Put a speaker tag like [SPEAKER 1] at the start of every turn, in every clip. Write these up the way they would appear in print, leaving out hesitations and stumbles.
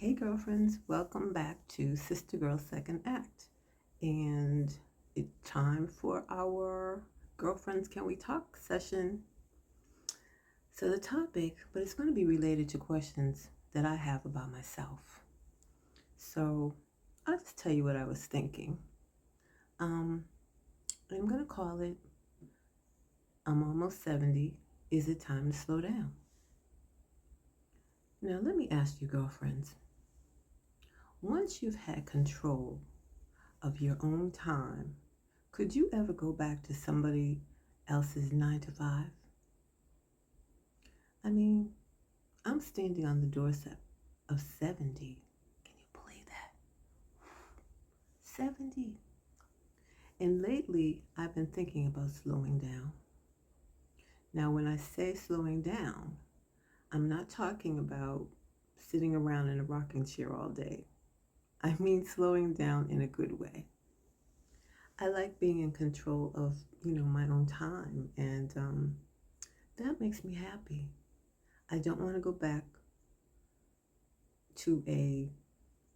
[SPEAKER 1] Hey girlfriends, welcome back to Sister Girl Second Act. And it's time for our Girlfriends Can We Talk session. So the topic, but it's going to be related to questions that I have about myself. So I'll just tell you what I was thinking. I'm going to call it, I'm almost 70. Is it time to slow down? Now let me ask you girlfriends, once you've had control of your own time, could you ever go back to somebody else's 9 to 5? I mean, I'm standing on the doorstep of 70. Can you believe that? 70. And lately, I've been thinking about slowing down. Now, when I say slowing down, I'm not talking about sitting around in a rocking chair all day. I mean slowing down in a good way. I like being in control of, my own time, and that makes me happy. I don't want to go back to a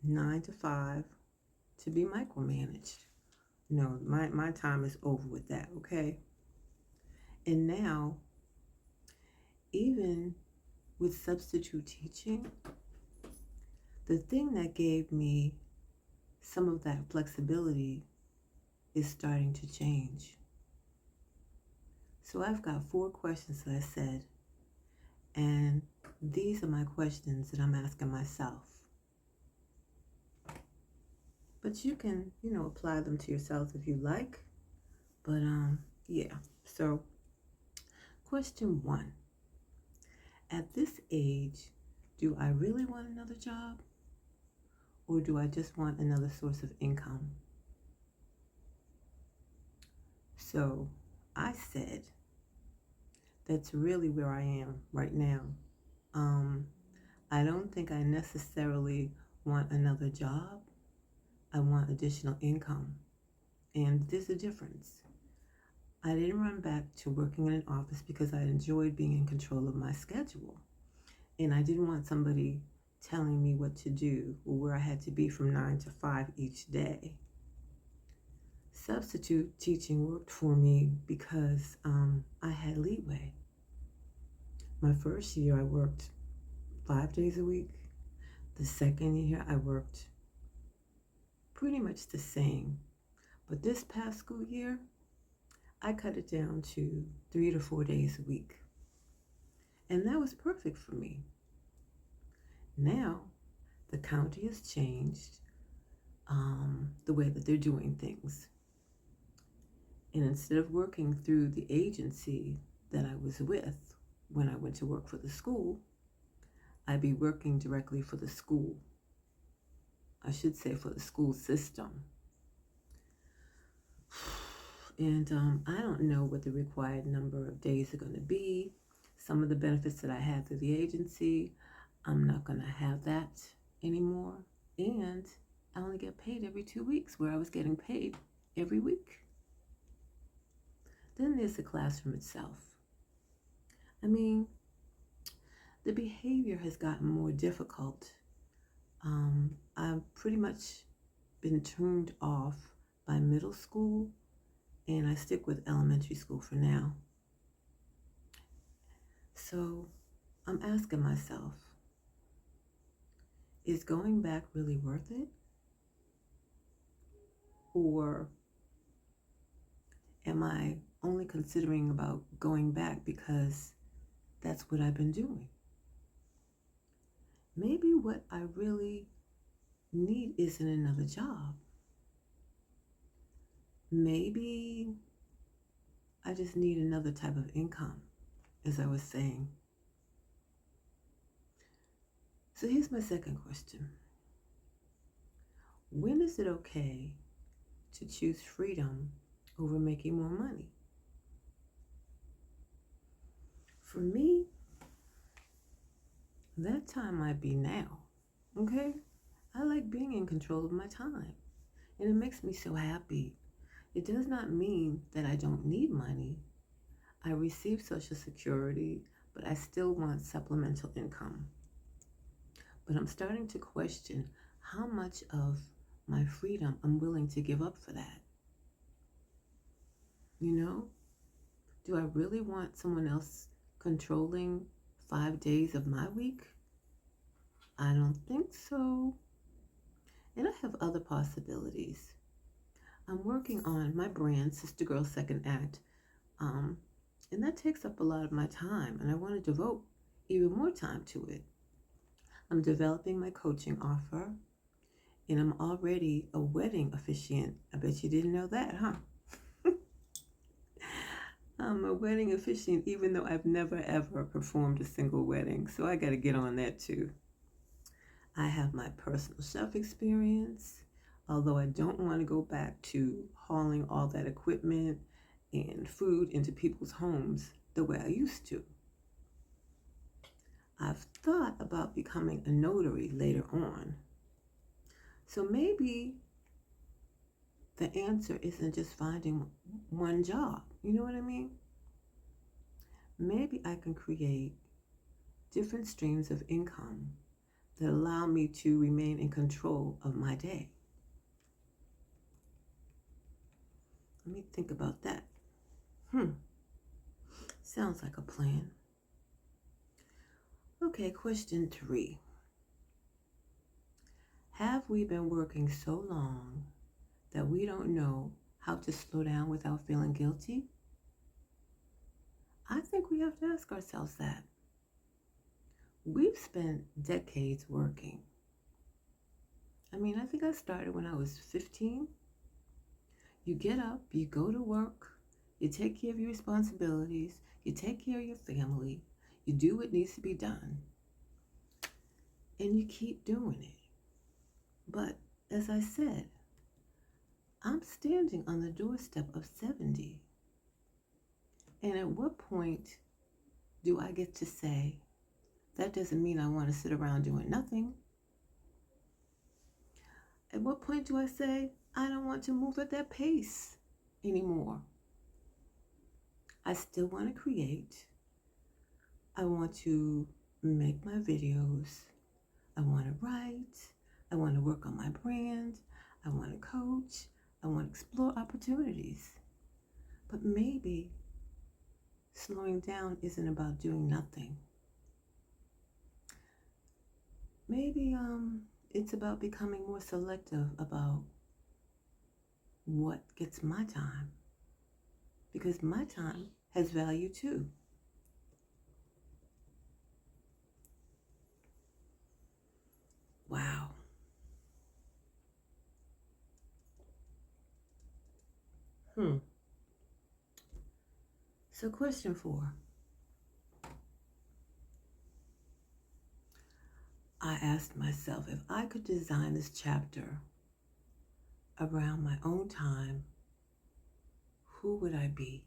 [SPEAKER 1] 9 to 5 to be micromanaged. No, my time is over with that, okay? And now, even with substitute teaching, the thing that gave me some of that flexibility is starting to change. So I've got 4 questions that I said, and these are my questions that I'm asking myself. But you can, apply them to yourself if you like. But yeah. So question 1. At this age, do I really want another job? Or do I just want another source of income? So I said, that's really where I am right now. I don't think I necessarily want another job. I want additional income. And there's a difference. I didn't run back to working in an office because I enjoyed being in control of my schedule. And I didn't want somebody telling me what to do or where I had to be from 9 to 5 each day. Substitute teaching worked for me because I had leeway. My first year, I worked 5 days a week. The second year, I worked pretty much the same. But this past school year, I cut it down to 3 to 4 days a week. And that was perfect for me. Now, the county has changed the way that they're doing things. And instead of working through the agency that I was with when I went to work for the school, I'd be working directly for the school. I should say for the school system. And I don't know what the required number of days are going to be. Some of the benefits that I had through the agency, I'm not going to have that anymore. And I only get paid every 2 weeks, where I was getting paid every week. Then there's the classroom itself. I mean, the behavior has gotten more difficult. I've pretty much been turned off by middle school, and I stick with elementary school for now. So I'm asking myself, is going back really worth it? Or am I only considering about going back because that's what I've been doing? Maybe what I really need isn't another job. Maybe I just need another type of income, as I was saying. So here's my second question. When is it okay to choose freedom over making more money? For me, that time might be now, okay? I like being in control of my time, and it makes me so happy. It does not mean that I don't need money. I receive Social Security, but I still want supplemental income. But I'm starting to question how much of my freedom I'm willing to give up for that. You know, do I really want someone else controlling 5 days of my week? I don't think so. And I have other possibilities. I'm working on my brand, Sister Girl Second Act, and that takes up a lot of my time, and I want to devote even more time to it. I'm developing my coaching offer, and I'm already a wedding officiant. I bet you didn't know that, huh? I'm a wedding officiant, even though I've never ever performed a single wedding, so I got to get on that too. I have my personal chef experience, although I don't want to go back to hauling all that equipment and food into people's homes the way I used to. I've thought about becoming a notary later on. So maybe the answer isn't just finding one job. You know what I mean? Maybe I can create different streams of income that allow me to remain in control of my day. Let me think about that. Sounds like a plan. Okay, question 3. Have we been working so long that we don't know how to slow down without feeling guilty? I think we have to ask ourselves that. We've spent decades working. I mean, I think I started when I was 15. You get up, you go to work, you take care of your responsibilities, you take care of your family, you do what needs to be done, and you keep doing it. But as I said, I'm standing on the doorstep of 70. And at what point do I get to say, that doesn't mean I want to sit around doing nothing? At what point do I say, I don't want to move at that pace anymore? I still want to create. I want to make my videos. I want to write. I want to work on my brand. I want to coach. I want to explore opportunities. But maybe slowing down isn't about doing nothing. Maybe it's about becoming more selective about what gets my time. Because my time has value too. Wow. So question 4. I asked myself, if I could design this chapter around my own time, who would I be?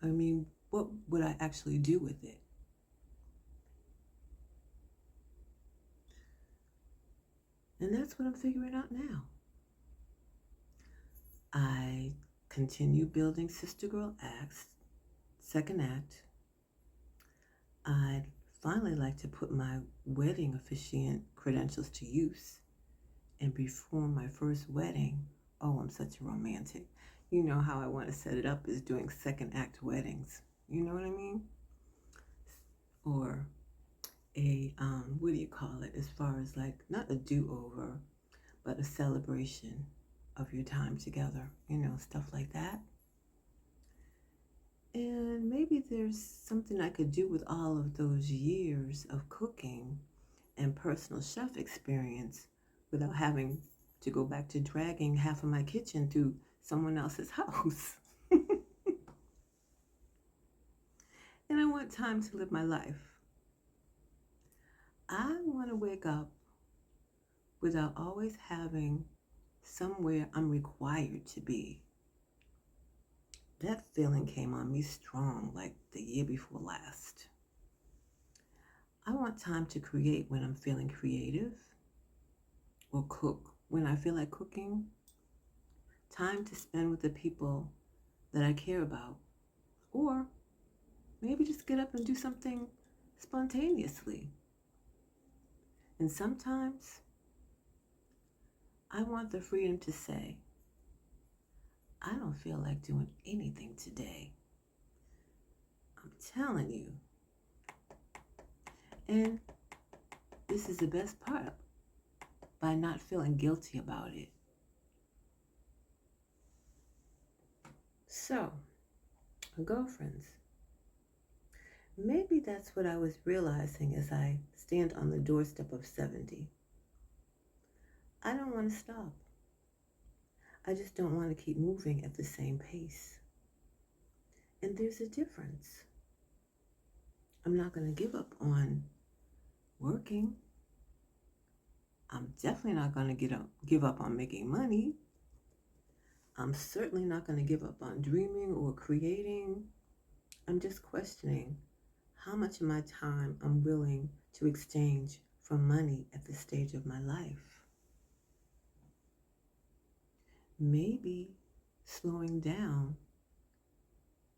[SPEAKER 1] I mean, what would I actually do with it? And that's what I'm figuring out now. I continue building Sister Girl Acts, second act. I'd finally like to put my wedding officiant credentials to use and perform my first wedding. Oh, I'm such a romantic. You know how I want to set it up is doing second act weddings. You know what I mean? Or a, what do you call it? As far as like, not a do-over, but a celebration of your time together. You know, stuff like that. And maybe there's something I could do with all of those years of cooking and personal chef experience without having to go back to dragging half of my kitchen through someone else's house. And I want time to live my life. I want to wake up without always having somewhere I'm required to be. That feeling came on me strong like the year before last. I want time to create when I'm feeling creative, or cook when I feel like cooking. Time to spend with the people that I care about, or maybe just get up and do something spontaneously. And sometimes I want the freedom to say, I don't feel like doing anything today. I'm telling you. And this is the best part, by not feeling guilty about it. So, girlfriends, maybe that's what I was realizing as I stand on the doorstep of 70. I don't want to stop. I just don't want to keep moving at the same pace. And there's a difference. I'm not going to give up on working. I'm definitely not going to give up on making money. I'm certainly not going to give up on dreaming or creating. I'm just questioning how much of my time I'm willing to exchange for money at this stage of my life. Maybe slowing down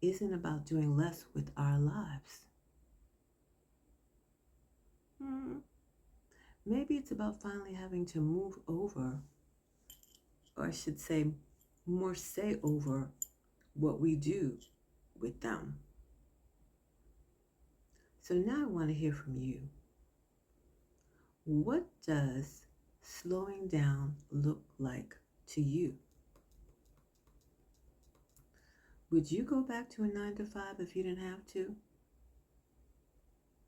[SPEAKER 1] isn't about doing less with our lives. Maybe it's about finally having to move over, or I should say, more say over what we do with them. So now I want to hear from you. What does slowing down look like to you? Would you go back to a 9 to 5 if you didn't have to?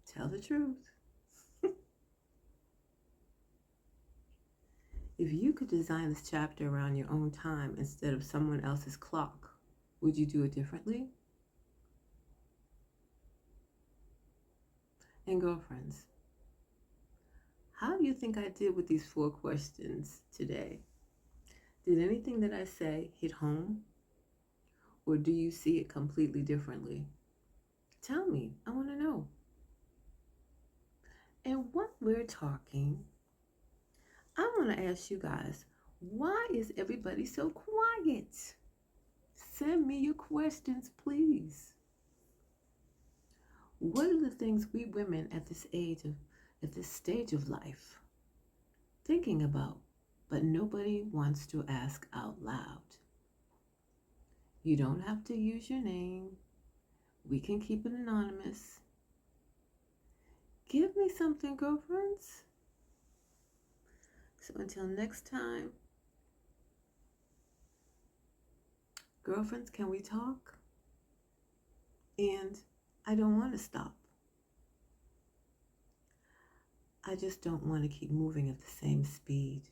[SPEAKER 1] Tell the truth. If you could design this chapter around your own time instead of someone else's clock, would you do it differently? And girlfriends, how do you think I did with these 4 questions today? Did anything that I say hit home? Or do you see it completely differently? Tell me, I want to know. And while we're talking, I want to ask you guys, why is everybody so quiet? Send me your questions, please. What are the things we women at this stage of life thinking about, but nobody wants to ask out loud? You don't have to use your name. We can keep it anonymous. Give me something, girlfriends. So until next time, girlfriends, can we talk? And I don't want to stop. I just don't want to keep moving at the same speed.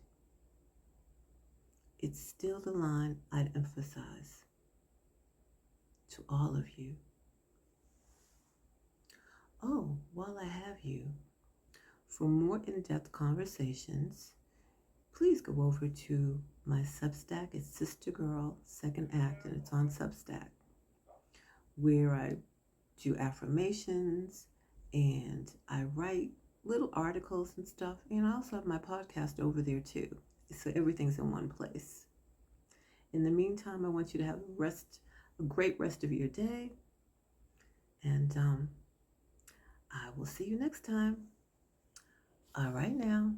[SPEAKER 1] It's still the line I'd emphasize to all of you. Oh, while I have you, for more in-depth conversations, please go over to my Substack. It's Sister Girl Second Act, and it's on Substack, where I do affirmations and I write little articles and stuff. And I also have my podcast over there too. So everything's in one place. In the meantime, I want you to have a great rest of your day. And I will see you next time. All right now.